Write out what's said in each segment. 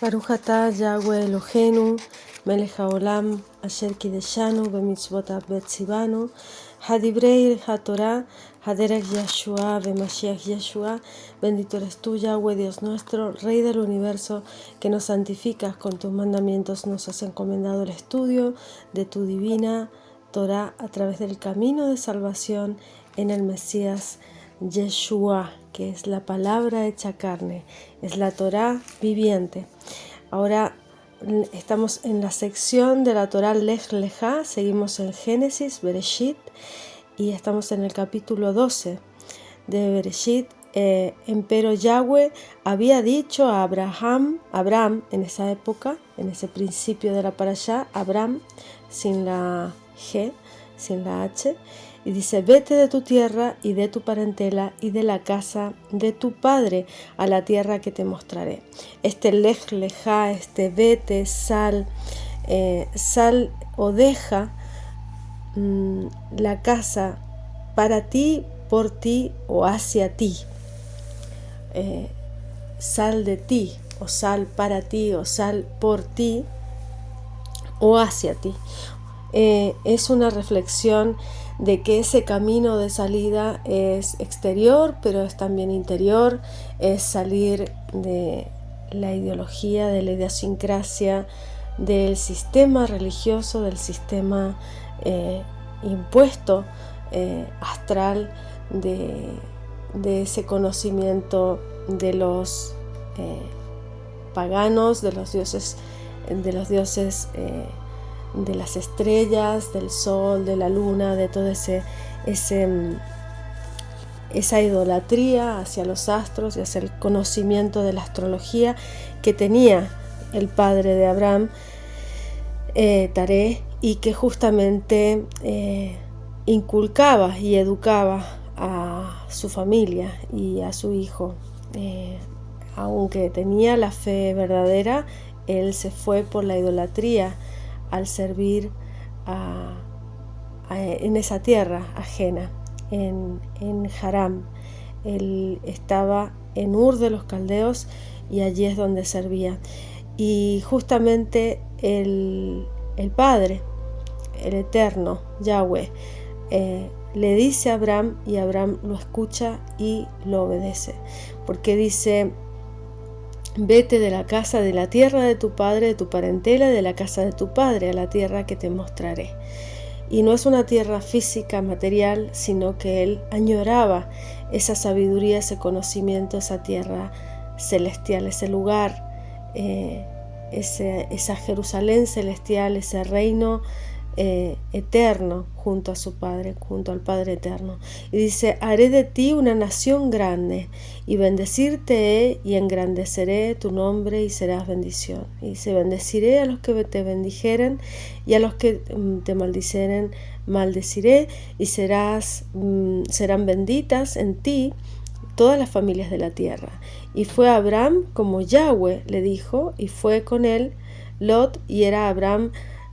Baruch atah Yahweh Eloheinu, melech haolam, asher kideshanu b'mitzvotav betzivanu, hadibrei hatorah, haderech Yeshua b'Mashiach Yeshua. Bendito eres tú, Yahweh, Dios nuestro, Rey del universo, que nos santificas con tus mandamientos. Nos has encomendado el estudio de tu divina Torah a través del camino de salvación en el Mesías Yeshua, que es la palabra hecha carne, es la Torah viviente. Ahora estamos en la sección de la Torah Lech Lejá, seguimos en Génesis, Bereshit, y estamos en el capítulo 12 de Bereshit. Empero Yahweh había dicho a Abraham en esa época, en ese principio de la parashá, Abraham sin la G, sin la H, y dice: vete de tu tierra y de tu parentela y de la casa de tu padre a la tierra que te mostraré. Este lech lejá, este vete, sal o deja la casa para ti, por ti o hacia ti. Sal de ti, o sal para ti, o sal por ti o hacia ti. Es una reflexión de que ese camino de salida es exterior, pero es también interior, es salir de la ideología, de la idiosincrasia, del sistema religioso, del sistema impuesto, astral, de ese conocimiento de los paganos, de los dioses, de las estrellas, del sol, de la luna, de toda esa idolatría hacia los astros y hacia el conocimiento de la astrología que tenía el padre de Abraham, Taré, y que justamente inculcaba y educaba a su familia y a su hijo. Aunque tenía la fe verdadera, él se fue por la idolatría al servir en esa tierra ajena, en Haram. Él estaba en Ur de los Caldeos y allí es donde servía. Y justamente el Padre, el Eterno, Yahweh, le dice a Abraham, y Abraham lo escucha y lo obedece, porque dice: vete de la casa, de la tierra de tu padre, de tu parentela, de la casa de tu padre, a la tierra que te mostraré. Y no es una tierra física, material, sino que él añoraba esa sabiduría, ese conocimiento, esa tierra celestial, ese lugar, esa Jerusalén celestial, ese reino eterno junto a su Padre, junto al Padre eterno. Y dice: haré de ti una nación grande, y bendecirte y engrandeceré tu nombre y serás bendición. Y dice: bendeciré a los que te bendijeren, y a los que te maldiceren maldeciré, y serán benditas en ti todas las familias de la tierra. Y fue Abraham como Yahweh le dijo, y fue con él Lot, y era Abraham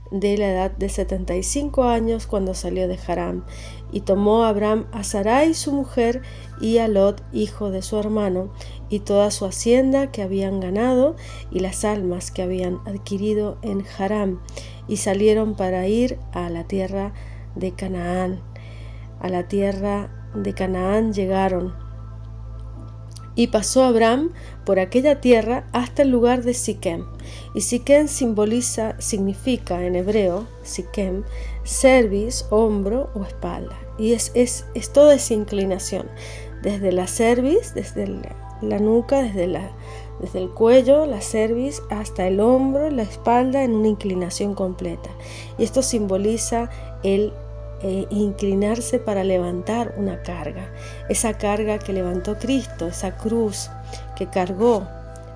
de la edad de 75 años cuando salió de Haram. Y tomó Abraham a Sarai su mujer, y a Lot hijo de su hermano, y toda su hacienda que habían ganado, y las almas que habían adquirido en Haram, y salieron para ir a la tierra de Canaán. A la tierra de Canaán llegaron. Y pasó Abraham por aquella tierra hasta el lugar de Siquem. Y Siquem significa en hebreo, Siquem, cerviz, hombro o espalda. Y es toda esa inclinación, desde la cerviz, desde la nuca, desde el cuello, la cerviz, hasta el hombro, la espalda, en una inclinación completa. Y esto simboliza el inclinarse para levantar una carga, esa carga que levantó Cristo, esa cruz que cargó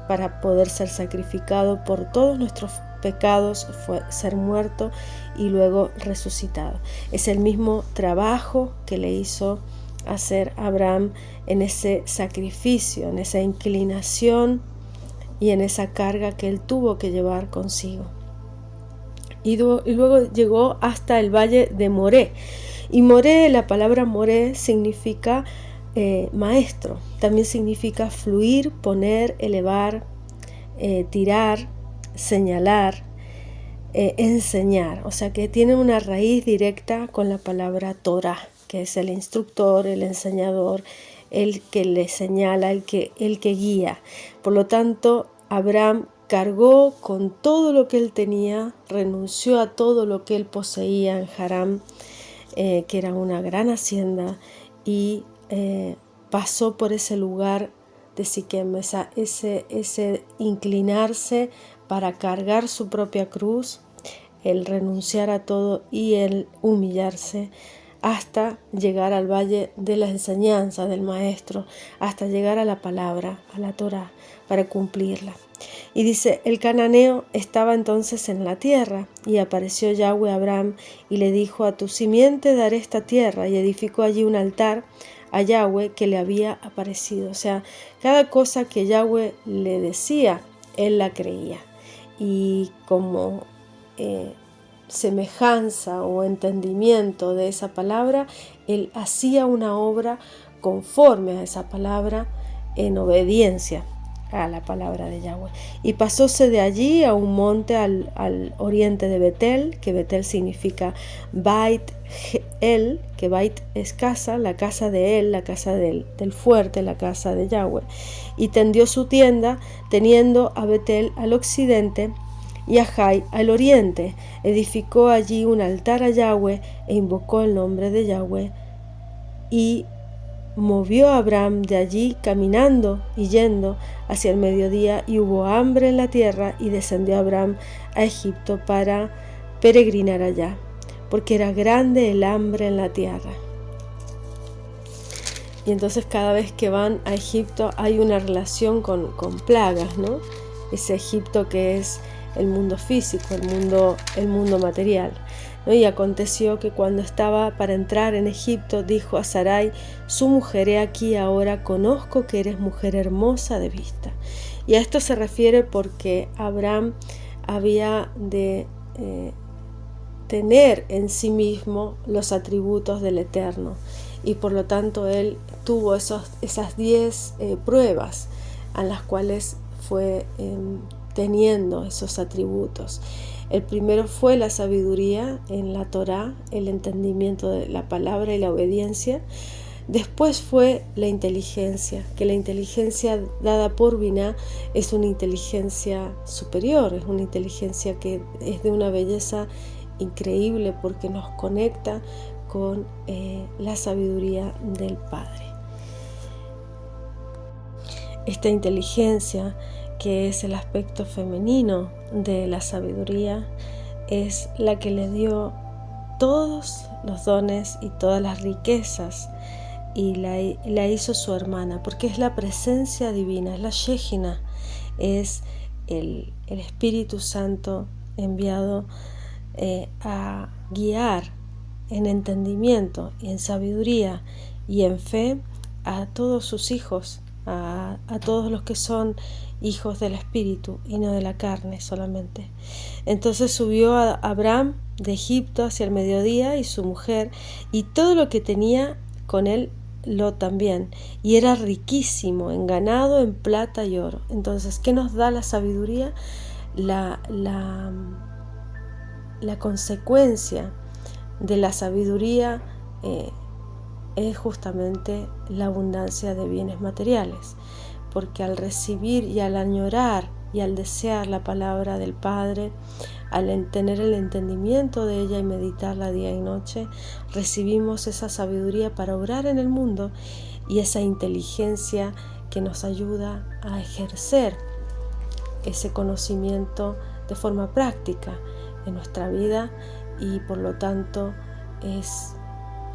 para poder ser sacrificado por todos nuestros pecados, fue ser muerto y luego resucitado. Es el mismo trabajo que le hizo hacer Abraham en ese sacrificio, en esa inclinación y en esa carga que él tuvo que llevar consigo. Y luego llegó hasta el valle de Moré. Y Moré, la palabra Moré significa maestro, también significa fluir, poner, elevar, tirar, señalar, enseñar. O sea que tiene una raíz directa con la palabra Torah, que es el instructor, el enseñador, el que le señala, el que guía. Por lo tanto, Abraham cargó con todo lo que él tenía, renunció a todo lo que él poseía en Harán, que era una gran hacienda, y pasó por ese lugar de Siquem, ese inclinarse para cargar su propia cruz, el renunciar a todo y el humillarse, hasta llegar al valle de la enseñanza del maestro, hasta llegar a la palabra, a la Torah, para cumplirla. Y dice, el cananeo estaba entonces en la tierra, y apareció Yahweh a Abraham y le dijo, a tu simiente daré esta tierra, y edificó allí un altar a Yahweh que le había aparecido. O sea, cada cosa que Yahweh le decía, él la creía. Y como semejanza o entendimiento de esa palabra, él hacía una obra conforme a esa palabra, en obediencia a la palabra de Yahweh. Y pasóse de allí a un monte al oriente de Betel, que Betel significa Bait El, que Bait es casa, la casa de él, la casa del fuerte, la casa de Yahweh. Y tendió su tienda, teniendo a Betel al occidente y a Jai al oriente. Edificó allí un altar a Yahweh e invocó el nombre de Yahweh. Y movió a Abraham de allí caminando y yendo hacia el mediodía, y hubo hambre en la tierra, y descendió Abraham a Egipto para peregrinar allá, porque era grande el hambre en la tierra. Y entonces cada vez que van a Egipto hay una relación con plagas, ¿no? Ese Egipto que es el mundo físico, el mundo material, ¿no? Y aconteció que cuando estaba para entrar en Egipto, dijo a Sarai, su mujer, he aquí ahora conozco que eres mujer hermosa de vista. Y a esto se refiere porque Abraham había de tener en sí mismo los atributos del Eterno, y por lo tanto él tuvo esas 10 pruebas a las cuales fue teniendo esos atributos. El primero fue la sabiduría en la Torá, el entendimiento de la palabra y la obediencia. Después fue la inteligencia, que la inteligencia dada por Biná es una inteligencia superior, es una inteligencia que es de una belleza increíble porque nos conecta con la sabiduría del Padre. Esta inteligencia, que es el aspecto femenino de la sabiduría, es la que le dio todos los dones y todas las riquezas, y la hizo su hermana, porque es la presencia divina, es la Shejina, es el Espíritu Santo enviado a guiar en entendimiento y en sabiduría y en fe a todos sus hijos, a todos los que son hijos del Espíritu y no de la carne solamente. Entonces subió a Abraham de Egipto hacia el mediodía, y su mujer y todo lo que tenía con él Lot también, y era riquísimo en ganado, en plata y oro. Entonces, ¿qué nos da la sabiduría? La consecuencia de la sabiduría es justamente la abundancia de bienes materiales, porque al recibir y al añorar y al desear la palabra del Padre, al tener el entendimiento de ella y meditarla día y noche, recibimos esa sabiduría para obrar en el mundo, y esa inteligencia que nos ayuda a ejercer ese conocimiento de forma práctica en nuestra vida, y por lo tanto es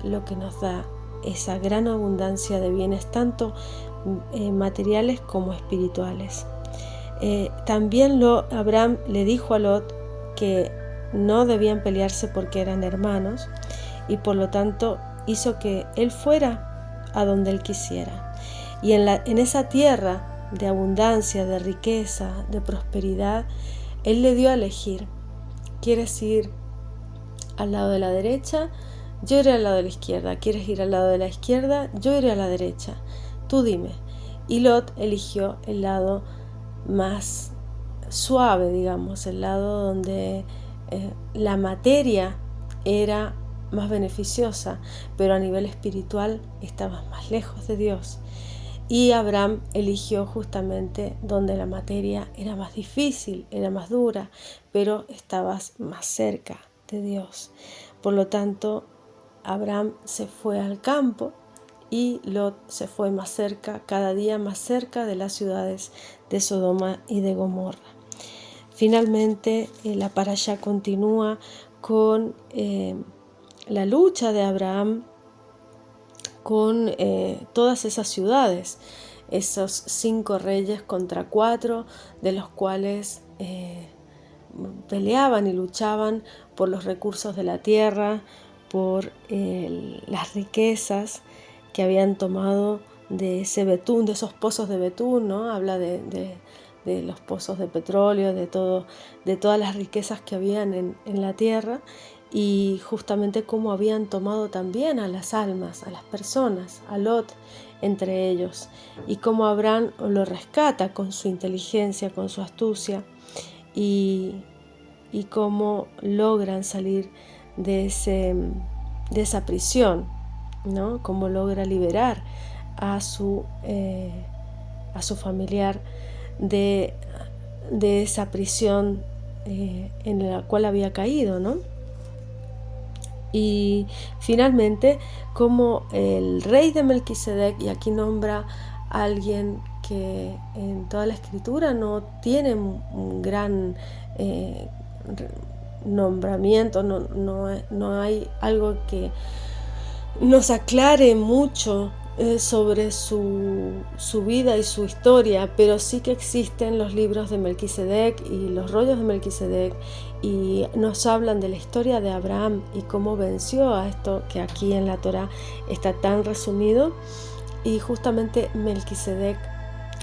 lo que nos da esa gran abundancia de bienes, tanto materiales como espirituales. También Abraham le dijo a Lot que no debían pelearse porque eran hermanos, y por lo tanto hizo que él fuera a donde él quisiera. Y en esa tierra de abundancia, de riqueza, de prosperidad, él le dio a elegir: ¿quieres ir al lado de la derecha? Yo iré al lado de la izquierda. ¿Quieres ir al lado de la izquierda? Yo iré a la derecha. Tú dime. Y Lot eligió el lado más suave, digamos, el lado donde la materia era más beneficiosa, pero a nivel espiritual estabas más lejos de Dios. Y Abraham eligió justamente donde la materia era más difícil, era más dura, pero estabas más cerca de Dios. Por lo tanto, Abraham se fue al campo y Lot se fue más cerca, cada día más cerca de las ciudades de Sodoma y de Gomorra. Finalmente, la parashá continúa con la lucha de Abraham con todas esas ciudades, esos 5 reyes contra 4, de los cuales peleaban y luchaban por los recursos de la tierra, por las riquezas que habían tomado de ese Betún, de esos pozos de Betún, ¿no? Habla de los pozos de petróleo, de todas las riquezas que habían en la tierra, y justamente cómo habían tomado también a las almas, a las personas, a Lot entre ellos, y cómo Abraham lo rescata con su inteligencia, con su astucia, y cómo logran salir de esa prisión, ¿no? Cómo logra liberar a su familiar de esa prisión en la cual había caído, ¿no? Y finalmente, como el rey de Melquisedec, y aquí nombra a alguien que en toda la escritura no tiene un gran nombramiento, no hay algo que nos aclare mucho sobre su vida y su historia, pero sí que existen los libros de Melquisedec y los rollos de Melquisedec, y nos hablan de la historia de Abraham y cómo venció a esto que aquí en la Torá está tan resumido. Y justamente Melquisedec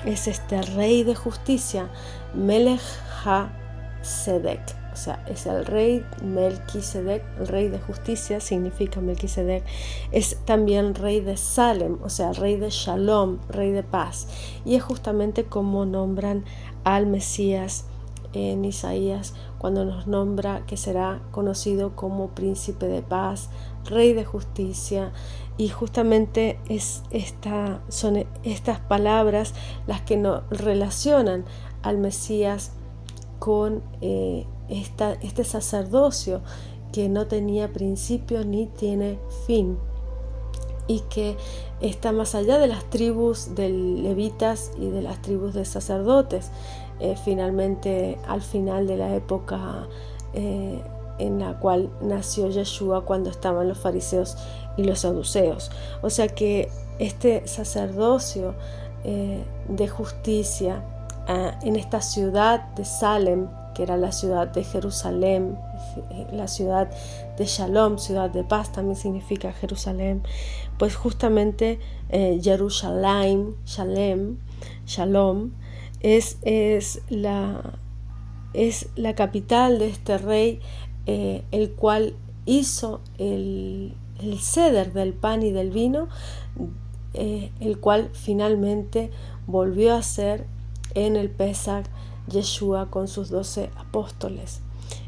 es este rey de justicia, Melech HaSedek, o sea, es el rey Melquisedec, el rey de justicia significa Melquisedec. Es también rey de Salem, o sea, rey de Shalom, rey de paz. Y es justamente como nombran al Mesías en Isaías, cuando nos nombra que será conocido como príncipe de paz, rey de justicia. Y justamente son estas palabras las que nos relacionan al Mesías con este sacerdocio que no tenía principio ni tiene fin, y que está más allá de las tribus de levitas y de las tribus de sacerdotes. Finalmente, al final de la época en la cual nació Yeshua, cuando estaban los fariseos y los saduceos. O sea que este sacerdocio de justicia en esta ciudad de Salem, que era la ciudad de Jerusalén, la ciudad de Shalom, ciudad de paz, también significa Jerusalén, pues justamente Jerusalén, Shalom, es la capital de este rey, el cual hizo el ceder del pan y del vino, el cual finalmente volvió a ser en el Pesach Yeshua con sus 12 apóstoles.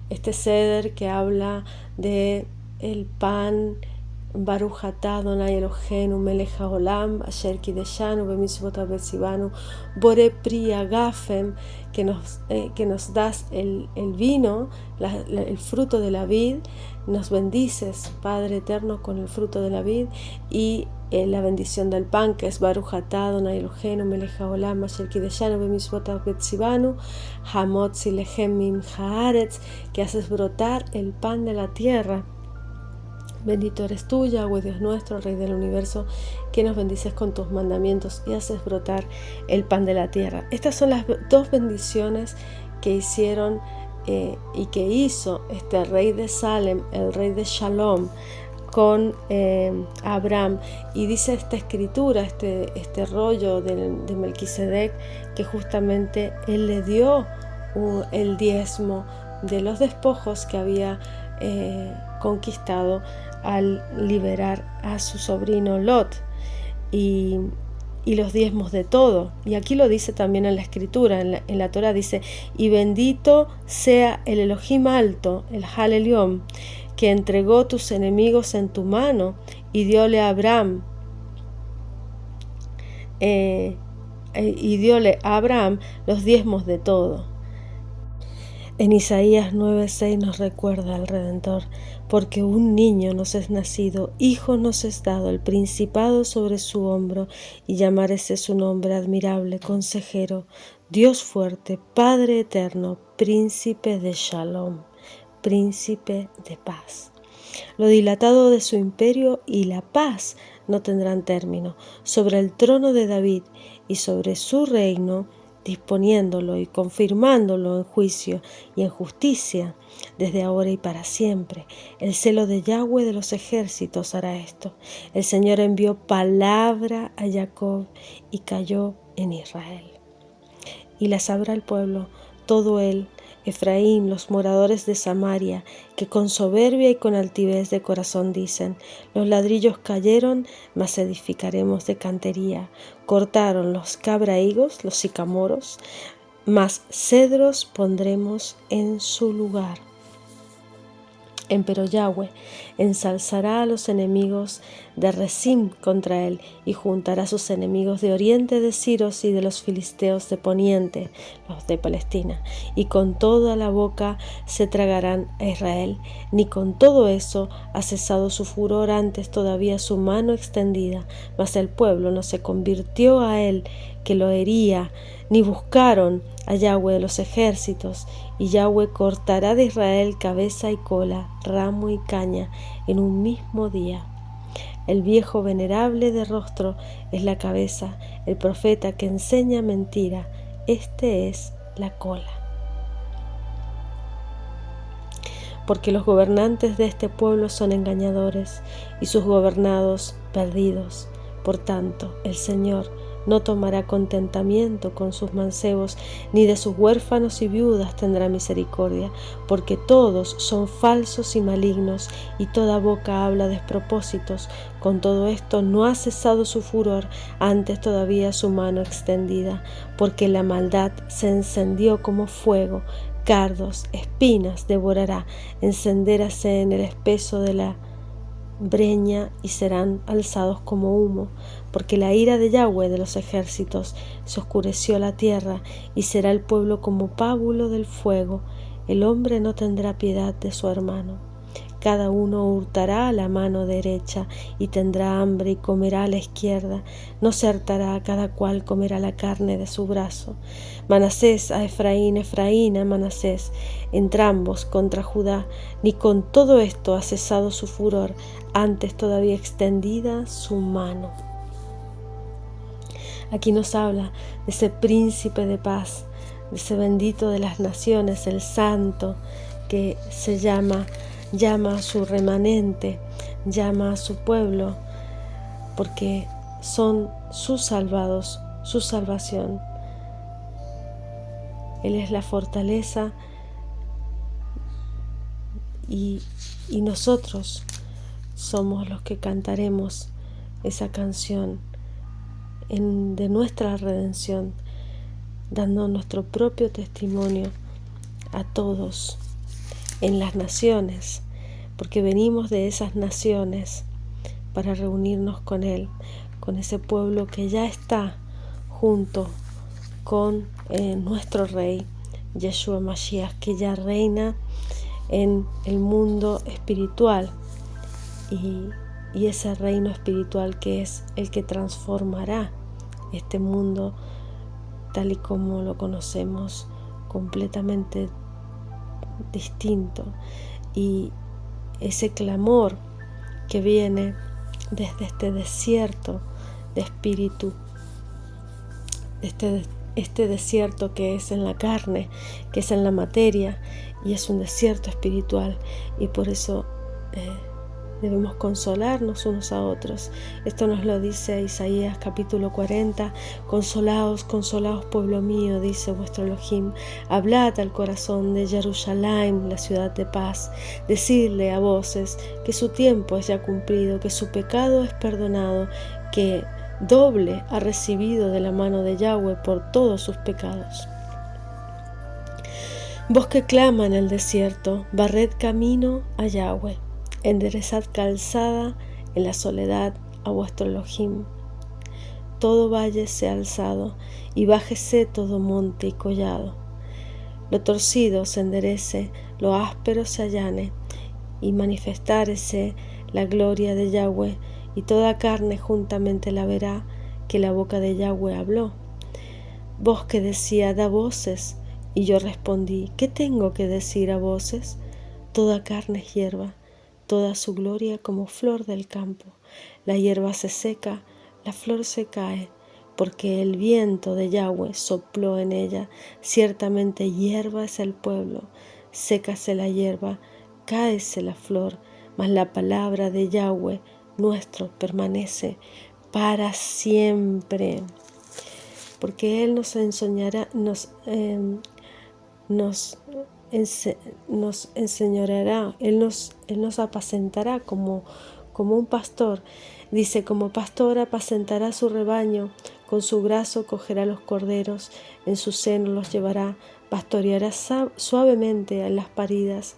Este ceder que habla de el pan, Baruch atah Adonai Eloheinu melech haolam asher kideshanu b'mitzvot betzivanu bore pri agafem, que nos das el vino, el fruto de la vid, nos bendices, Padre eterno, con el fruto de la vid, y la bendición del pan, que es Baruch atah Adonai Eloheinu melech haolam asher kideshanu b'mitzvot betzivanu hamotzi lechem min haaretz, que haces brotar el pan de la tierra. Bendito eres tú, Yahweh Dios nuestro, Rey del universo, que nos bendices con tus mandamientos y haces brotar el pan de la tierra. Estas son las 2 bendiciones que hicieron y que hizo este rey de Salem, el rey de Shalom, con Abraham. Y dice esta escritura, este rollo de Melquisedec, que justamente él le dio el diezmo de los despojos que había conquistado al liberar a su sobrino Lot. Y y los diezmos de todo. Y aquí lo dice también en la escritura, en la Torah dice, y bendito sea el Elohim alto, el Halelión, que entregó tus enemigos en tu mano y diole a Abraham los diezmos de todo. En Isaías 9:6 nos recuerda al Redentor, porque un niño nos es nacido, hijo nos es dado, el principado sobre su hombro, y llamarese su nombre admirable, consejero, Dios fuerte, Padre eterno, príncipe de Shalom, príncipe de paz. Lo dilatado de su imperio y la paz no tendrán término sobre el trono de David y sobre su reino, disponiéndolo y confirmándolo en juicio y en justicia, desde ahora y para siempre. El celo de Yahweh de los ejércitos hará esto. El Señor envió palabra a Jacob y cayó en Israel. Y la sabrá el pueblo, todo él, Efraín, los moradores de Samaria, que con soberbia y con altivez de corazón dicen, los ladrillos cayeron, mas edificaremos de cantería. Cortaron los cabrahigos, los sicamoros, mas cedros pondremos en su lugar. Empero Yahweh ensalzará a los enemigos de Rezim contra él, y juntará a sus enemigos de oriente de Siros y de los filisteos de poniente, los de Palestina, y con toda la boca se tragarán a Israel. Ni con todo eso ha cesado su furor, antes todavía su mano extendida, mas el pueblo no se convirtió a él que lo hería, ni buscaron a Yahweh de los ejércitos, y Yahweh cortará de Israel cabeza y cola, ramo y caña, en un mismo día. El viejo venerable de rostro es la cabeza, el profeta que enseña mentira, este es la cola. Porque los gobernantes de este pueblo son engañadores, y sus gobernados perdidos. Por tanto, el Señor no tomará contentamiento con sus mancebos, ni de sus huérfanos y viudas tendrá misericordia, porque todos son falsos y malignos, y toda boca habla despropósitos. Con todo esto no ha cesado su furor, antes todavía su mano extendida, porque la maldad se encendió como fuego, cardos, espinas devorará, encenderáse en el espeso de la breña y serán alzados como humo, porque la ira de Yahweh de los ejércitos se oscureció la tierra, y será el pueblo como pábulo del fuego. El hombre no tendrá piedad de su hermano. Cada uno hurtará a la mano derecha, y tendrá hambre y comerá a la izquierda. No se hartará, cada cual comerá la carne de su brazo. Manasés a Efraín, Efraín a Manasés, entrambos contra Judá. Ni con todo esto ha cesado su furor, antes todavía extendida su mano. Aquí nos habla de ese príncipe de paz, de ese bendito de las naciones, el santo, que se llama a su remanente, llama a su pueblo, porque son sus salvados, su salvación. Él es la fortaleza y nosotros somos los que cantaremos esa canción de nuestra redención, dando nuestro propio testimonio a todos en las naciones, porque venimos de esas naciones para reunirnos con Él, con ese pueblo que ya está junto con nuestro Rey, Yeshua Mashiach, que ya reina en el mundo espiritual, y ese reino espiritual que es el que transformará este mundo tal y como lo conocemos, completamente distinto. Y ese clamor que viene desde este desierto de espíritu, este desierto que es en la carne, que es en la materia, y es un desierto espiritual, y por eso debemos consolarnos unos a otros. Esto nos lo dice Isaías capítulo 40. Consolaos, consolaos, pueblo mío, dice vuestro Elohim. Hablad al corazón de Jerusalén, la ciudad de paz. Decidle a voces que su tiempo es ya cumplido, que su pecado es perdonado, que doble ha recibido de la mano de Yahweh por todos sus pecados. Voz que clama en el desierto, barred camino a Yahweh, enderezad calzada en la soledad a vuestro Elohim. Todo valle sea alzado, y bájese todo monte y collado. Lo torcido se enderece, lo áspero se allane, y manifestárese la gloria de Yahweh, y toda carne juntamente la verá, que la boca de Yahweh habló. Voz que decía, da voces, y yo respondí, ¿qué tengo que decir a voces? Toda carne es hierba, toda su gloria como flor del campo. La hierba se seca, la flor se cae, porque el viento de Yahweh sopló en ella. Ciertamente hierba es el pueblo, sécase la hierba, cáese la flor, mas la palabra de Yahweh nuestro permanece para siempre. Porque Él nos enseñará, nos enseñará, Él nos apacentará como un pastor. Dice, como pastor apacentará su rebaño, con su brazo cogerá los corderos, en su seno los llevará, pastoreará suavemente en las paridas.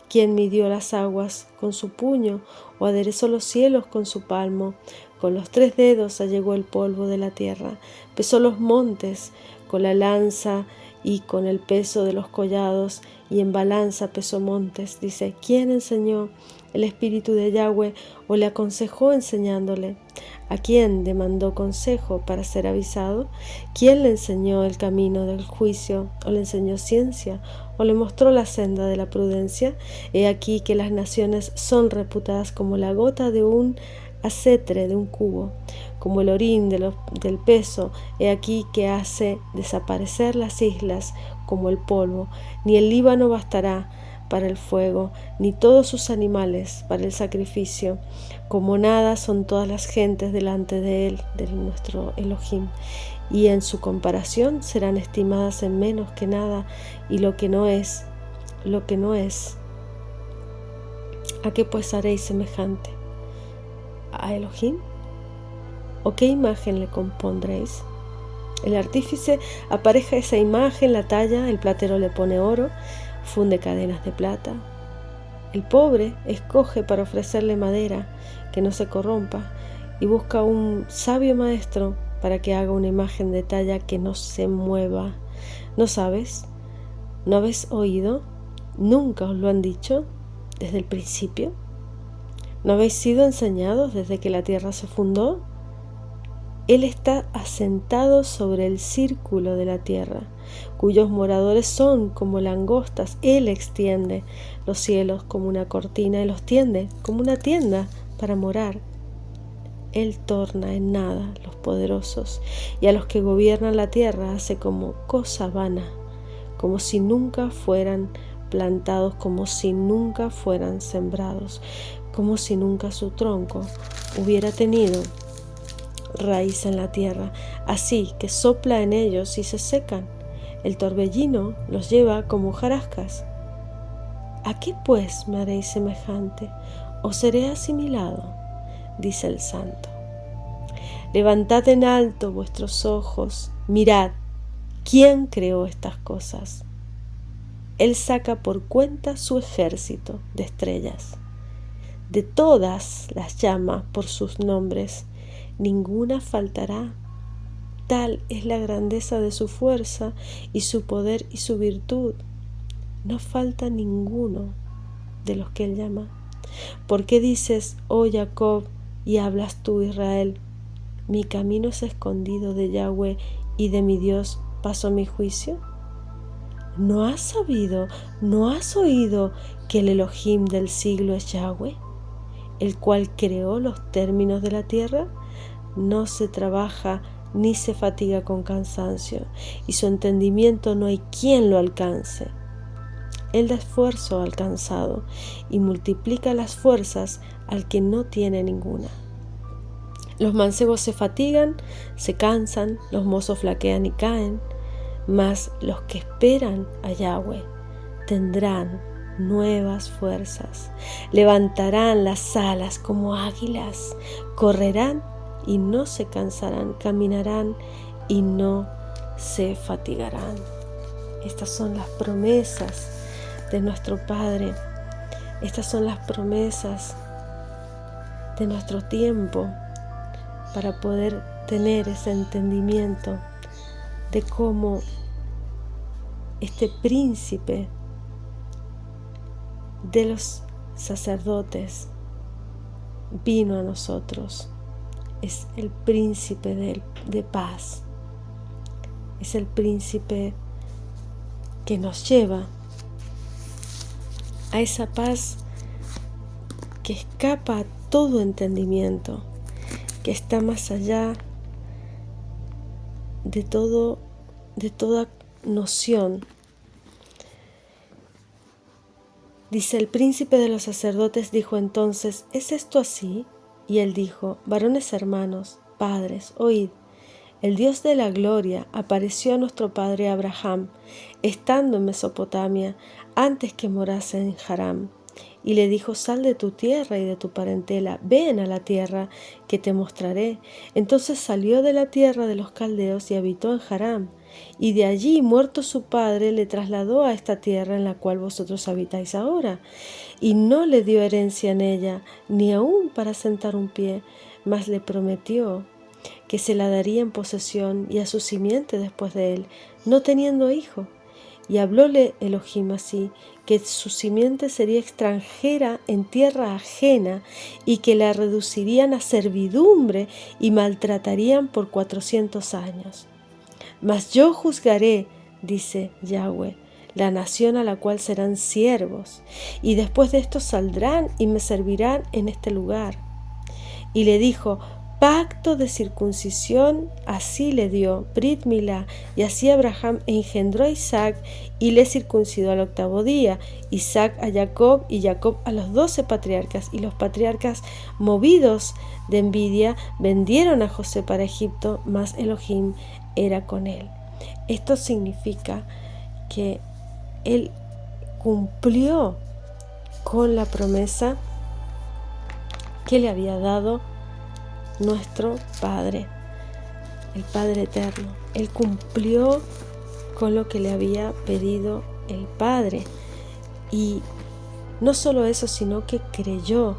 Quien midió las aguas con su puño, o aderezó los cielos con su palmo. Con los 3 dedos allegó el polvo de la tierra, pesó los montes con la lanza y con el peso de los collados, y en balanza pesó montes. Dice, ¿quién enseñó el espíritu de Yahweh o le aconsejó enseñándole? ¿A quién demandó consejo para ser avisado? ¿Quién le enseñó el camino del juicio, o le enseñó ciencia, o le mostró la senda de la prudencia? He aquí que las naciones son reputadas como la gota de un acetre de un cubo, como el orín del peso. He aquí que hace desaparecer las islas como el polvo. Ni el Líbano bastará para el fuego, ni todos sus animales para el sacrificio. Como nada son todas las gentes delante de él, de nuestro Elohim, y en su comparación serán estimadas en menos que nada, y lo que no es. ¿A qué pues haréis semejante? ¿A Elohim? ¿O qué imagen le compondréis? El artífice apareja esa imagen, la talla, el platero le pone oro, funde cadenas de plata. El pobre escoge para ofrecerle madera que no se corrompa, y busca un sabio maestro para que haga una imagen de talla que no se mueva. ¿No sabes? ¿No habéis oído? ¿Nunca os lo han dicho desde el principio? ¿No habéis sido enseñados desde que la tierra se fundó? Él está asentado sobre el círculo de la tierra, cuyos moradores son como langostas. Él extiende los cielos como una cortina y los tiende como una tienda para morar. Él torna en nada los poderosos, y a los que gobiernan la tierra hace como cosa vana, como si nunca fueran plantados, como si nunca fueran sembrados, como si nunca su tronco hubiera tenido raíz en la tierra, así que sopla en ellos y se secan. El torbellino los lleva como hojarascas. ¿A qué pues me haréis semejante? ¿Os seré asimilado? Dice el Santo. Levantad en alto vuestros ojos, mirad, ¿quién creó estas cosas? Él saca por cuenta su ejército de estrellas. De todas las llama por sus nombres, ninguna faltará. Tal es la grandeza de su fuerza y su poder y su virtud. No falta ninguno de los que él llama. ¿Por qué dices, oh Jacob, y hablas tú, Israel? Mi camino es escondido de Yahweh, y de mi Dios paso mi juicio. ¿No has sabido, no has oído que el Elohim del siglo es Yahweh, el cual creó los términos de la tierra? No se trabaja ni se fatiga con cansancio, y su entendimiento no hay quien lo alcance. Él da esfuerzo al cansado y multiplica las fuerzas al que no tiene ninguna. Los mancebos se fatigan, se cansan, los mozos flaquean y caen, mas los que esperan a Yahweh tendrán nuevas fuerzas, levantarán las alas como águilas, correrán y no se cansarán, caminarán y no se fatigarán. Estas son las promesas de nuestro Padre. Estas son las promesas de nuestro tiempo para poder tener ese entendimiento de cómo este príncipe de los sacerdotes vino a nosotros. Es el príncipe de paz. Es el príncipe que nos lleva a esa paz que escapa a todo entendimiento, que está más allá de toda noción. Dice: el príncipe de los sacerdotes dijo entonces: ¿es esto así? Y él dijo: varones hermanos, padres, oíd. El Dios de la gloria apareció a nuestro padre Abraham, estando en Mesopotamia, antes que morase en Harán. Y le dijo: sal de tu tierra y de tu parentela, ven a la tierra que te mostraré. Entonces salió de la tierra de los caldeos y habitó en Harán. Y de allí, muerto su padre, le trasladó a esta tierra en la cual vosotros habitáis ahora. Y no le dio herencia en ella, ni aun para sentar un pie, mas le prometió que se la daría en posesión y a su simiente después de él, no teniendo hijo. Y hablóle Elohim así, que su simiente sería extranjera en tierra ajena y que la reducirían a servidumbre y maltratarían por 400 años. Mas yo juzgaré, dice Yahweh, la nación a la cual serán siervos, y después de esto saldrán y me servirán en este lugar. Y le dijo: pacto de circuncisión, así le dio Brit Milá, y así Abraham engendró a Isaac y le circuncidó al 8º día, Isaac a Jacob y Jacob a los 12 patriarcas, y los patriarcas, movidos de envidia, vendieron a José para Egipto, mas Elohim era con él. Esto significa que él cumplió con la promesa que le había dado nuestro Padre, el Padre Eterno. Él cumplió con lo que le había pedido el Padre. Y no solo eso, sino que creyó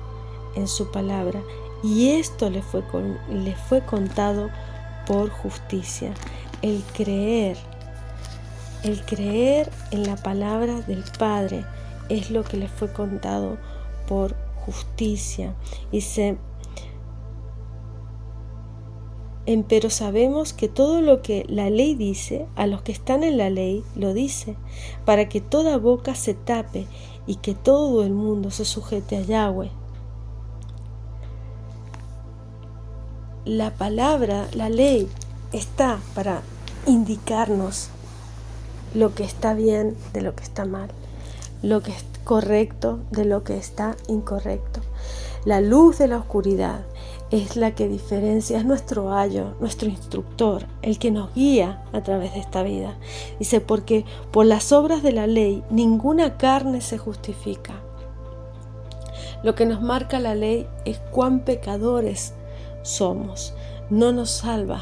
en su palabra. Y esto le fue contado por justicia. El creer en la palabra del Padre es lo que le fue contado por justicia. Dice: pero sabemos que todo lo que la ley dice, a los que están en la ley lo dice, para que toda boca se tape y que todo el mundo se sujete a Yahweh. La palabra, la ley, está para indicarnos lo que está bien de lo que está mal, lo que es correcto de lo que está incorrecto. La luz de la oscuridad es la que diferencia, es nuestro ayo, nuestro instructor, el que nos guía a través de esta vida. Dice: porque por las obras de la ley ninguna carne se justifica. Lo que nos marca la ley es cuán pecadores somos, no nos salva.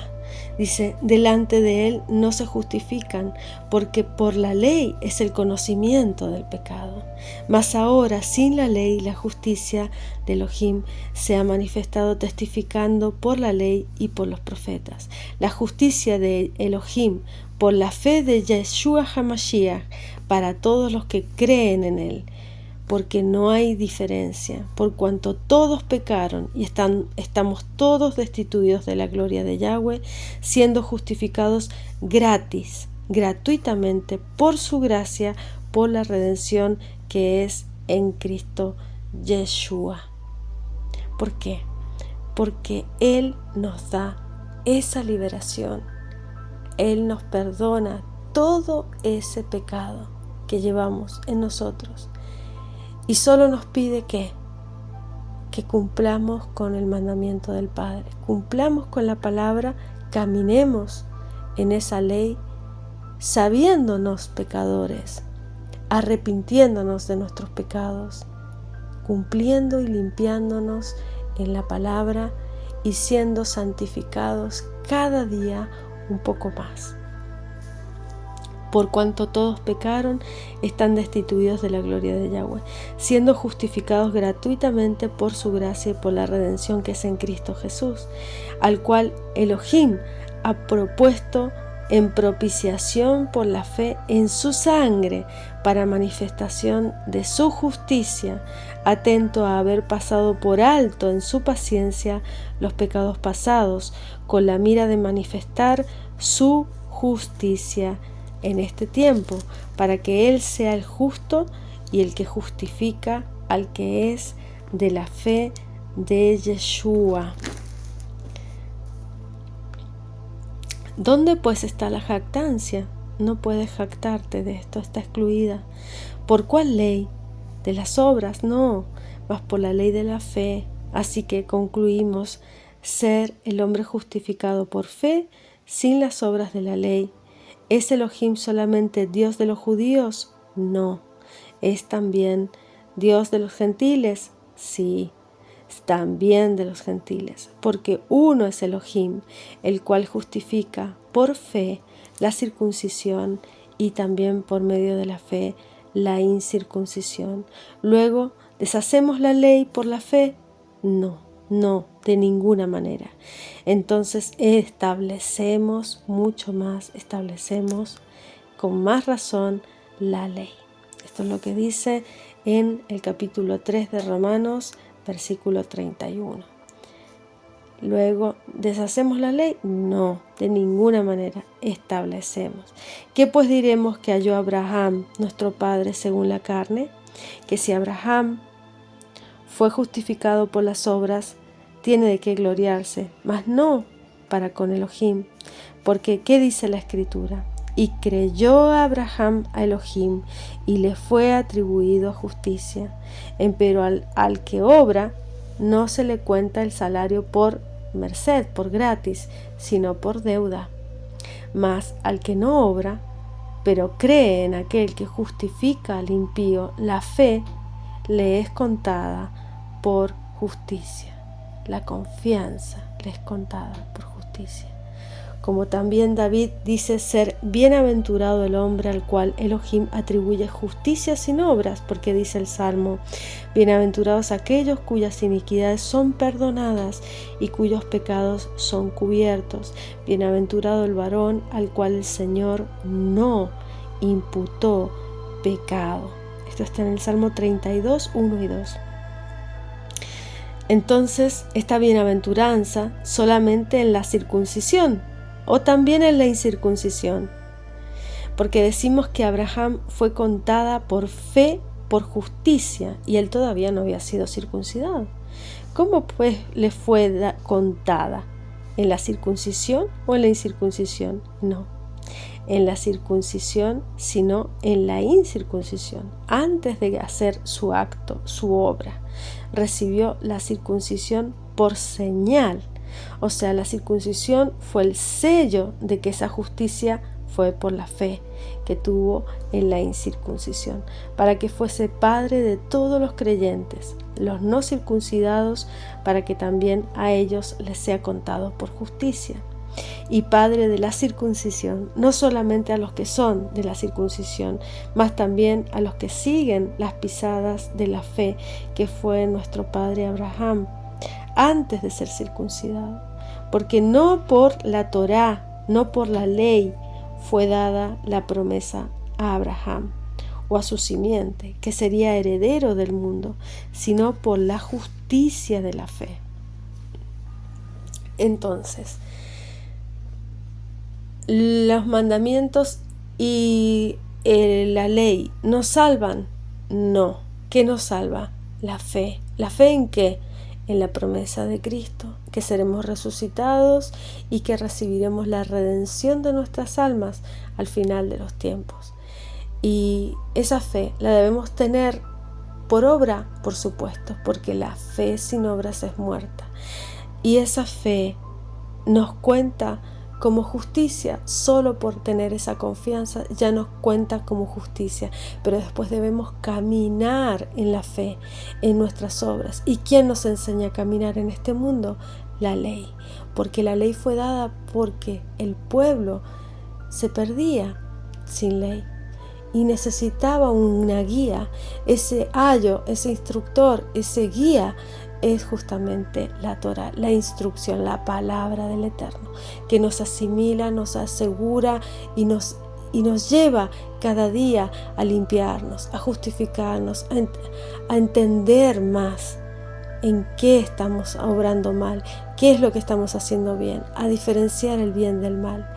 Dice: delante de él no se justifican, porque por la ley es el conocimiento del pecado. Mas ahora, sin la ley, la justicia de Elohim se ha manifestado, testificando por la ley y por los profetas. La justicia de Elohim por la fe de Yeshua HaMashiach para todos los que creen en él, porque no hay diferencia, por cuanto todos pecaron y estamos todos destituidos de la gloria de Yahweh, siendo justificados gratuitamente, por su gracia, por la redención que es en Cristo Yeshua. ¿Por qué? Porque Él nos da esa liberación. Él nos perdona todo ese pecado que llevamos en nosotros. Y solo nos pide que cumplamos con el mandamiento del Padre, cumplamos con la palabra, caminemos en esa ley, sabiéndonos pecadores, arrepintiéndonos de nuestros pecados, cumpliendo y limpiándonos en la palabra y siendo santificados cada día un poco más. Por cuanto todos pecaron, están destituidos de la gloria de Yahweh, siendo justificados gratuitamente por su gracia y por la redención que es en Cristo Jesús, al cual Elohim ha propuesto en propiciación por la fe en su sangre, para manifestación de su justicia, atento a haber pasado por alto en su paciencia los pecados pasados, con la mira de manifestar su justicia en este tiempo, para que Él sea el justo y el que justifica al que es de la fe de Yeshua. ¿Dónde pues está la jactancia? No puedes jactarte de esto, está excluida. ¿Por cuál ley? ¿De las obras? No, mas por la ley de la fe. Así que concluimos ser el hombre justificado por fe sin las obras de la ley. ¿Es Elohim solamente Dios de los judíos? No. ¿Es también Dios de los gentiles? Sí, también de los gentiles, porque uno es Elohim, el cual justifica por fe la circuncisión y también por medio de la fe la incircuncisión. Luego, ¿deshacemos la ley por la fe? No, de ninguna manera. Entonces establecemos con más razón la ley. Esto es lo que dice en el capítulo 3 de Romanos, versículo 31. Luego, ¿deshacemos la ley? No, de ninguna manera, establecemos. ¿Qué pues diremos que halló Abraham, nuestro padre, según la carne? Que si Abraham fue justificado por las obras, tiene de qué gloriarse, mas no para con Elohim. Porque, ¿qué dice la Escritura? Y creyó Abraham a Elohim, y le fue atribuido justicia. Empero al que obra, no se le cuenta el salario por merced, por gratis, sino por deuda. Mas al que no obra, pero cree en aquel que justifica al impío, la fe le es contada por justicia. La confianza le es contada por justicia. Como también David dice ser bienaventurado el hombre al cual Elohim atribuye justicia sin obras, porque dice el Salmo: bienaventurados aquellos cuyas iniquidades son perdonadas y cuyos pecados son cubiertos. Bienaventurado el varón al cual el Señor no imputó pecado. Esto está en el Salmo 32, 1 y 2. Entonces, esta bienaventuranza solamente en la circuncisión, o también en la incircuncisión, porque decimos que Abraham fue contada por fe, por justicia, y él todavía no había sido circuncidado. ¿Cómo pues le fue contada? ¿En la circuncisión o en la incircuncisión? No, en la circuncisión, sino en la incircuncisión. Antes de hacer su acto, su obra, recibió la circuncisión por señal. O sea, la circuncisión fue el sello de que esa justicia fue por la fe que tuvo en la incircuncisión, para que fuese padre de todos los creyentes, los no circuncidados, para que también a ellos les sea contado por justicia, y padre de la circuncisión, no solamente a los que son de la circuncisión, mas también a los que siguen las pisadas de la fe que fue nuestro padre Abraham antes de ser circuncidado, porque no por la Torá, no por la ley fue dada la promesa a Abraham o a su simiente, que sería heredero del mundo, sino por la justicia de la fe. Entonces, ¿los mandamientos y la ley nos salvan? No. ¿Qué nos salva? La fe. ¿La fe en qué? En la promesa de Cristo, que seremos resucitados y que recibiremos la redención de nuestras almas al final de los tiempos. Y esa fe la debemos tener por obra, por supuesto, porque la fe sin obras es muerta. Y esa fe nos cuenta como justicia, solo por tener esa confianza ya nos cuenta como justicia, pero después debemos caminar en la fe, en nuestras obras. ¿Y quién nos enseña a caminar en este mundo? la ley, porque la ley fue dada porque el pueblo se perdía sin ley y necesitaba una guía. Ese ayo, ese instructor, ese guía es justamente la Torá, la instrucción, la palabra del Eterno, que nos asimila, nos asegura y nos lleva cada día a limpiarnos, a justificarnos, a entender más en qué estamos obrando mal, qué es lo que estamos haciendo bien, a diferenciar el bien del mal.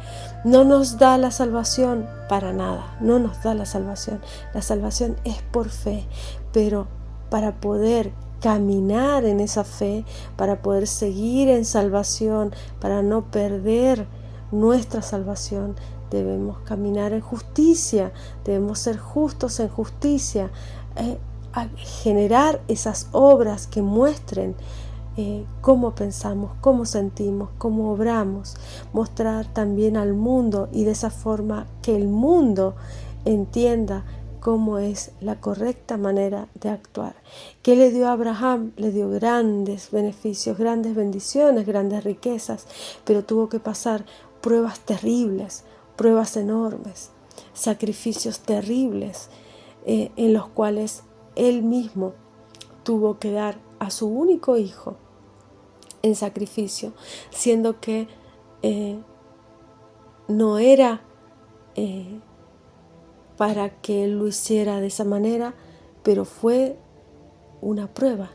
No nos da la salvación para nada, no nos da la salvación. La salvación es por fe, pero para poder caminar en esa fe, para poder seguir en salvación, para no perder nuestra salvación, debemos caminar en justicia, debemos ser justos en justicia, a generar esas obras que muestren cómo pensamos, cómo sentimos, cómo obramos, mostrar también al mundo y de esa forma que el mundo entienda cómo es la correcta manera de actuar. ¿Qué le dio a Abraham? Le dio grandes beneficios, grandes bendiciones, grandes riquezas, pero tuvo que pasar pruebas terribles, pruebas enormes, sacrificios terribles en los cuales él mismo tuvo que dar a su único hijo en sacrificio, siendo que no era para que él lo hiciera de esa manera, pero fue una prueba.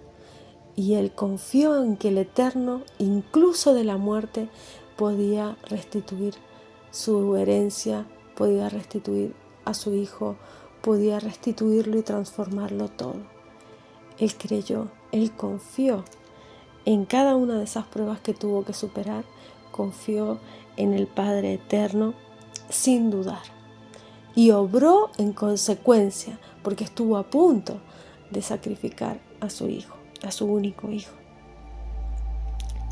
Y él confió en que el Eterno, incluso de la muerte, podía restituir su herencia, podía restituir a su hijo, podía restituirlo y transformarlo todo. Él creyó, él confió en cada una de esas pruebas que tuvo que superar, confió en el Padre Eterno sin dudar. Y obró en consecuencia, porque estuvo a punto de sacrificar a su hijo, a su único hijo.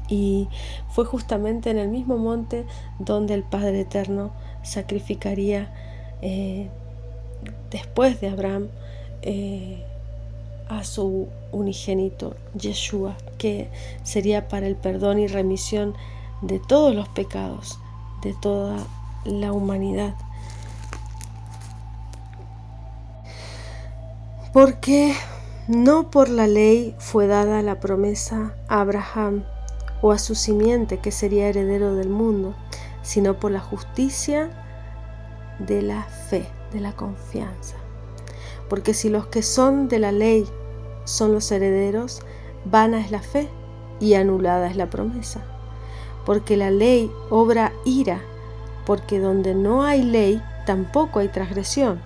Y fue justamente en el mismo monte donde el Padre Eterno sacrificaría después de Abraham a su unigénito Yeshua, que sería para el perdón y remisión de todos los pecados de toda la humanidad. Porque no por la ley fue dada la promesa a Abraham o a su simiente, que sería heredero del mundo, sino por la justicia de la fe, de la confianza. Porque si los que son de la ley son los herederos, vana es la fe y anulada es la promesa. Porque la ley obra ira, porque donde no hay ley tampoco hay transgresión.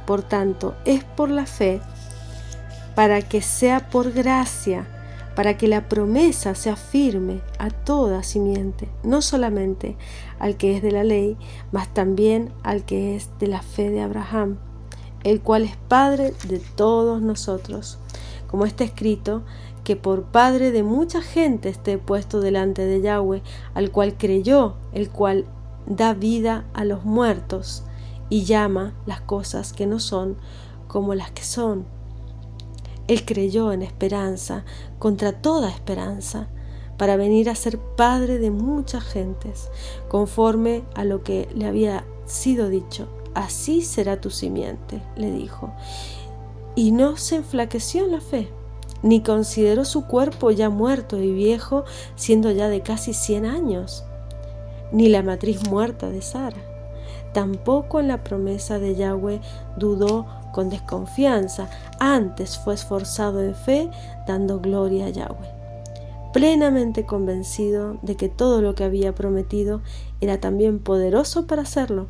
Por tanto, es por la fe, para que sea por gracia, para que la promesa sea firme a toda simiente, no solamente al que es de la ley, mas también al que es de la fe de Abraham, el cual es Padre de todos nosotros. Como está escrito, que por Padre de mucha gente esté puesto delante de Yahweh, al cual creyó, el cual da vida a los muertos y llama las cosas que no son como las que son. Él creyó en esperanza, contra toda esperanza, para venir a ser Padre de muchas gentes, conforme a lo que le había sido dicho. Así será tu simiente, le dijo. Y no se enflaqueció en la fe, ni consideró su cuerpo ya muerto y viejo, siendo ya de casi 100 años, ni la matriz muerta de Sara. Tampoco en la promesa de Yahweh dudó con desconfianza, antes fue esforzado en fe, dando gloria a Yahweh, plenamente convencido de que todo lo que había prometido era también poderoso para hacerlo,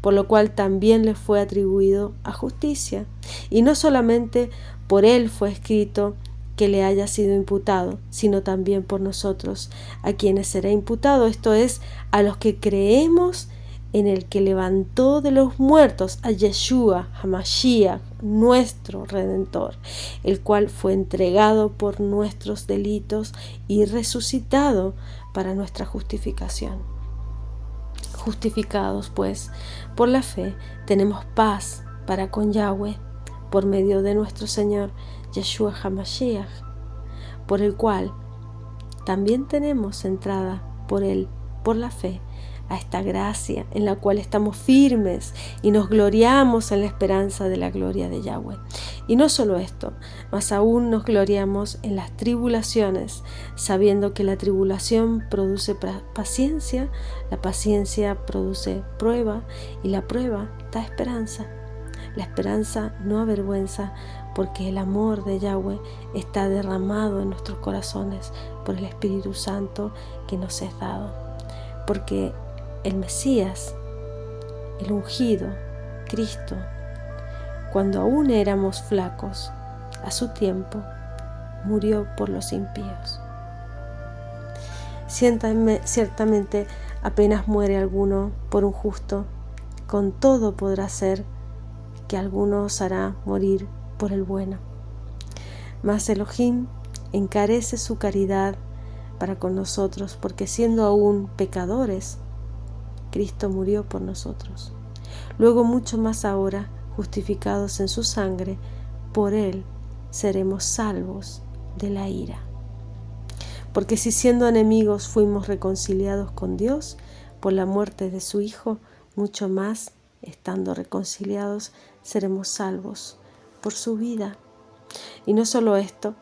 por lo cual también le fue atribuido a justicia. Y no solamente por él fue escrito que le haya sido imputado, sino también por nosotros, a quienes será imputado, esto es, a los que creemos en el que levantó de los muertos a Yeshua HaMashiach, nuestro Redentor, el cual fue entregado por nuestros delitos y resucitado para nuestra justificación. Justificados, pues, por la fe, tenemos paz para con Yahweh, por medio de nuestro Señor Yeshua HaMashiach, por el cual también tenemos entrada por Él, por la fe, a esta gracia en la cual estamos firmes y nos gloriamos en la esperanza de la gloria de Yahweh. Y no solo esto, más aún nos gloriamos en las tribulaciones, sabiendo que la tribulación produce paciencia, la paciencia produce prueba y la prueba da esperanza. La esperanza no avergüenza, porque el amor de Yahweh está derramado en nuestros corazones por el Espíritu Santo que nos es dado. Porque el Mesías, el ungido, Cristo, cuando aún éramos flacos, a su tiempo, murió por los impíos. Ciertamente, apenas muere alguno por un justo, con todo podrá ser que alguno os hará morir por el bueno. Mas Elohim encarece su caridad para con nosotros, porque siendo aún pecadores, Cristo murió por nosotros. Luego mucho más ahora, justificados en su sangre, por Él seremos salvos de la ira. Porque si siendo enemigos fuimos reconciliados con Dios por la muerte de su Hijo, mucho más, estando reconciliados, seremos salvos por su vida. Y no solo esto,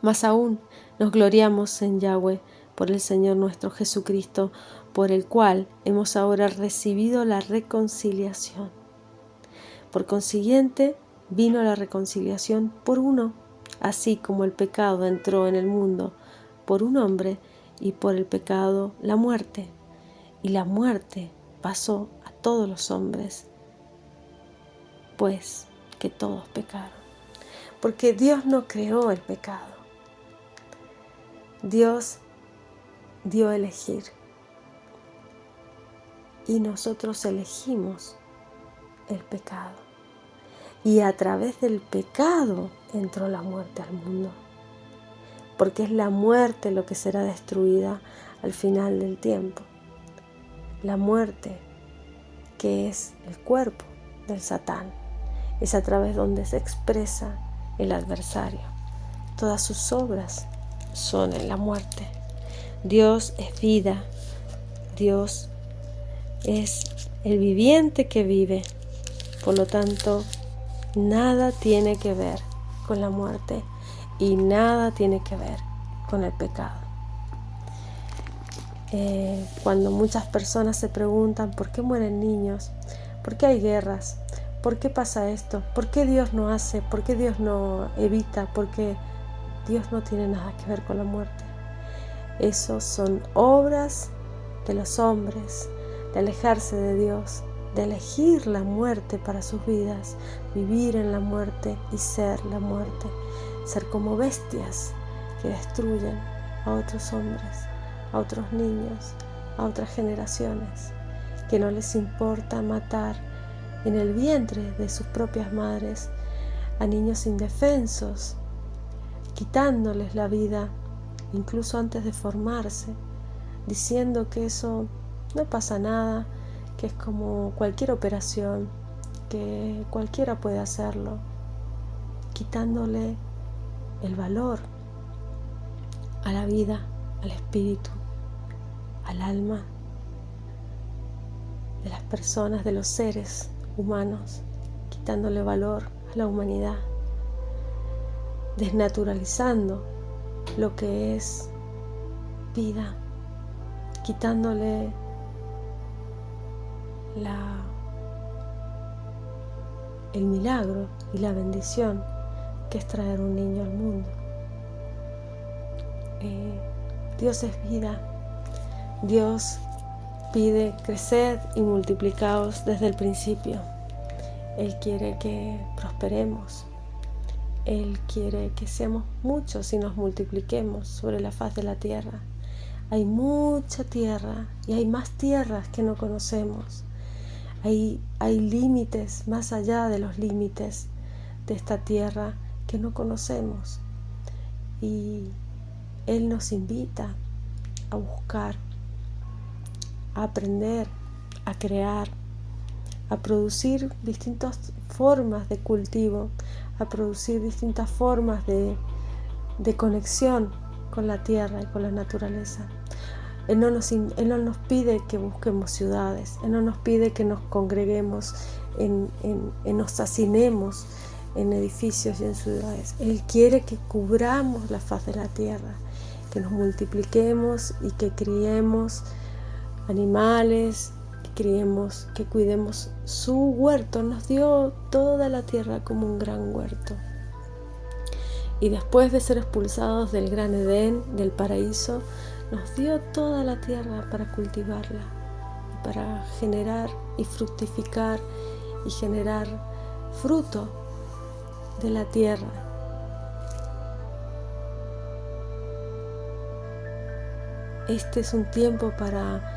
más aún nos gloriamos en Yahweh por el Señor nuestro Jesucristo, por el cual hemos ahora recibido la reconciliación. Por consiguiente, vino la reconciliación por uno, así como el pecado entró en el mundo por un hombre, y por el pecado la muerte, y la muerte pasó a todos los hombres, pues que todos pecaron. Porque Dios no creó el pecado. Dios dio a elegir. Y nosotros elegimos el pecado. Y a través del pecado entró la muerte al mundo. Porque es la muerte lo que será destruida al final del tiempo. La muerte, que es el cuerpo del Satán, es a través donde se expresa el adversario. Todas sus obras son en la muerte. Dios es vida. Dios es el viviente que vive. Por lo tanto, nada tiene que ver con la muerte y nada tiene que ver con el pecado. Cuando muchas personas se preguntan por qué mueren niños, por qué hay guerras, por qué pasa esto, por qué Dios no hace, por qué Dios no evita, por qué Dios no tiene nada que ver con la muerte. Esos son obras de los hombres, de alejarse de Dios, de elegir la muerte para sus vidas, vivir en la muerte y ser la muerte, ser como bestias que destruyen a otros hombres, a otros niños, a otras generaciones, que no les importa matar en el vientre de sus propias madres a niños indefensos, quitándoles la vida incluso antes de formarse, diciendo que eso no pasa nada, que es como cualquier operación, que cualquiera puede hacerlo, quitándole el valor a la vida, al espíritu, al alma de las personas, de los seres humanos, quitándole valor a la humanidad, desnaturalizando lo que es vida, quitándole el milagro y la bendición que es traer un niño al mundo. Dios es vida. Dios pide creced y multiplicaos desde el principio. Él quiere que prosperemos. Él quiere que seamos muchos y nos multipliquemos sobre la faz de la tierra. Hay mucha tierra y hay más tierras que no conocemos. Hay límites más allá de los límites de esta tierra que no conocemos. Y Él nos invita a buscar, a aprender, a crear, a producir distintas formas de cultivo, a producir distintas formas de conexión con la tierra y con la naturaleza. Él no nos pide que busquemos ciudades, Él no nos pide que nos congreguemos, nos hacinemos en edificios y en ciudades. Él quiere que cubramos la faz de la tierra, que nos multipliquemos y que criemos animales, que cuidemos su huerto. Nos dio toda la tierra como un gran huerto. Y después de ser expulsados del gran Edén, del paraíso, nos dio toda la tierra para cultivarla, para generar y fructificar y generar fruto de la tierra. Este es un tiempo para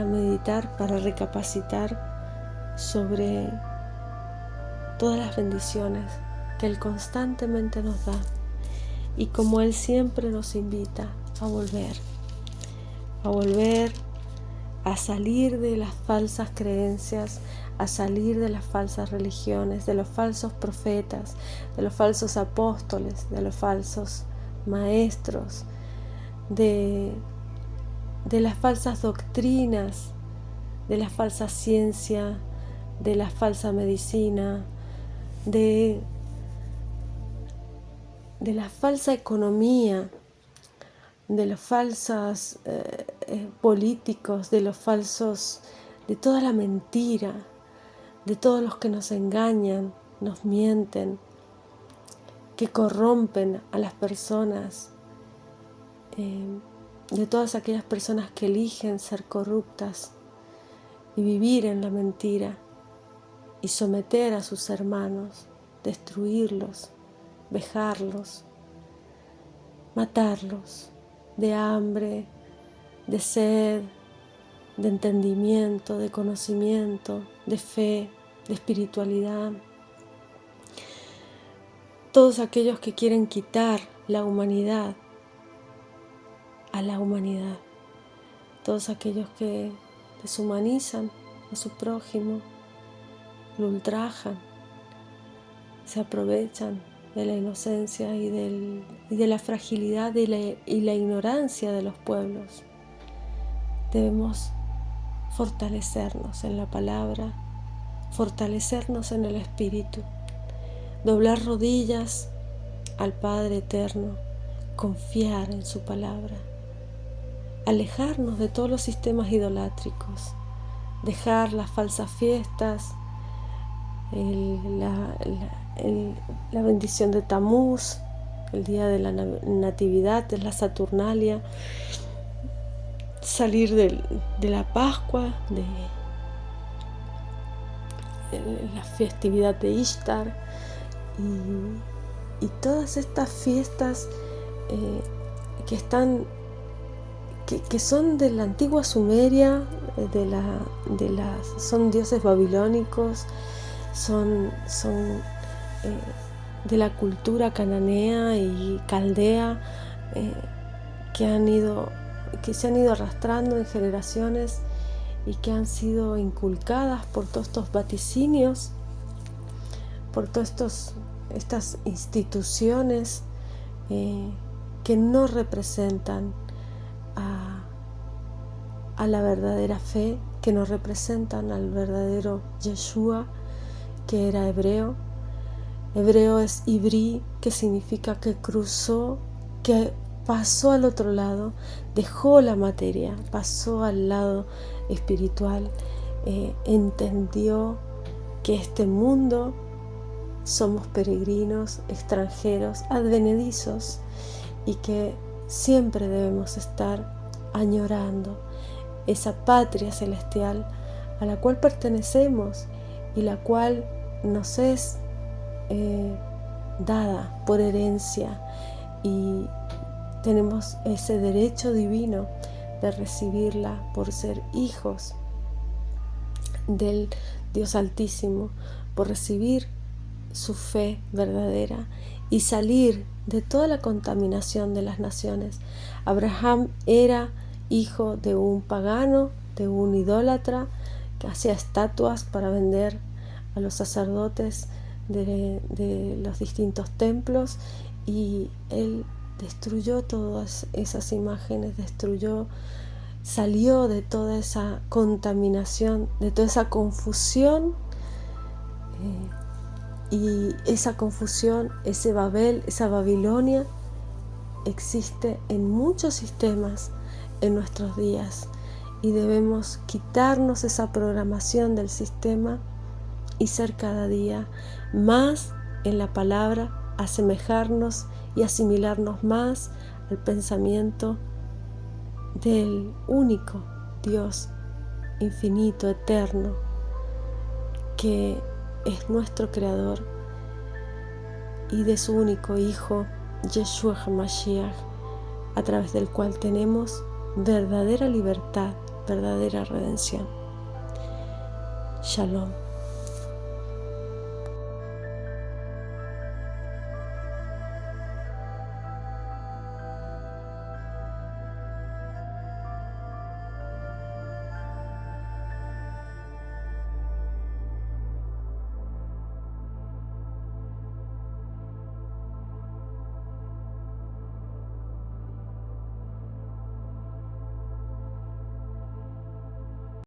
meditar, para recapacitar sobre todas las bendiciones que Él constantemente nos da y como Él siempre nos invita a volver a salir de las falsas creencias, a salir de las falsas religiones, de los falsos profetas, de los falsos apóstoles, de los falsos maestros, de las falsas doctrinas, de la falsa ciencia, de la falsa medicina, de la falsa economía, de los falsos políticos, de los falsos, de toda la mentira, de todos los que nos engañan, nos mienten, que corrompen a las personas, de todas aquellas personas que eligen ser corruptas y vivir en la mentira y someter a sus hermanos, destruirlos, vejarlos, matarlos de hambre, de sed, de entendimiento, de conocimiento, de fe, de espiritualidad. Todos aquellos que quieren quitar la humanidad a la humanidad, todos aquellos que deshumanizan a su prójimo, lo ultrajan, se aprovechan de la inocencia y de la fragilidad y la ignorancia de los pueblos. Debemos fortalecernos en la palabra, fortalecernos en el espíritu, doblar rodillas al Padre Eterno, confiar en su palabra, alejarnos de todos los sistemas idolátricos, dejar las falsas fiestas, la bendición de Tamuz, el día de la Natividad, de la Saturnalia, salir de la Pascua, de la festividad de Ishtar y todas estas fiestas que son de la antigua Sumeria, son dioses babilónicos, son de la cultura cananea y caldea, que se han ido arrastrando en generaciones y que han sido inculcadas por todos estos vaticinios, por todas estas instituciones que no representan a la verdadera fe, que no representan al verdadero Yeshua, que era hebreo. Hebreo es ibrí, que significa que cruzó, que pasó al otro lado, dejó la materia, pasó al lado espiritual, entendió que este mundo somos peregrinos, extranjeros, advenedizos, y que siempre debemos estar añorando esa patria celestial a la cual pertenecemos y la cual nos es dada por herencia, y tenemos ese derecho divino de recibirla por ser hijos del Dios Altísimo, por recibir su fe verdadera y salir de toda la contaminación de las naciones. Abraham era hijo de un pagano, de un idólatra que hacía estatuas para vender a los sacerdotes de los distintos templos, y él destruyó todas esas imágenes, salió de toda esa contaminación, de toda esa confusión, y esa confusión, ese Babel, esa Babilonia, existe en muchos sistemas en nuestros días, y debemos quitarnos esa programación del sistema y ser cada día más en la palabra, asemejarnos y asimilarnos más al pensamiento del único Dios infinito, eterno, que es nuestro Creador, y de su único Hijo, Yeshua HaMashiach, a través del cual tenemos verdadera libertad, verdadera redención. Shalom.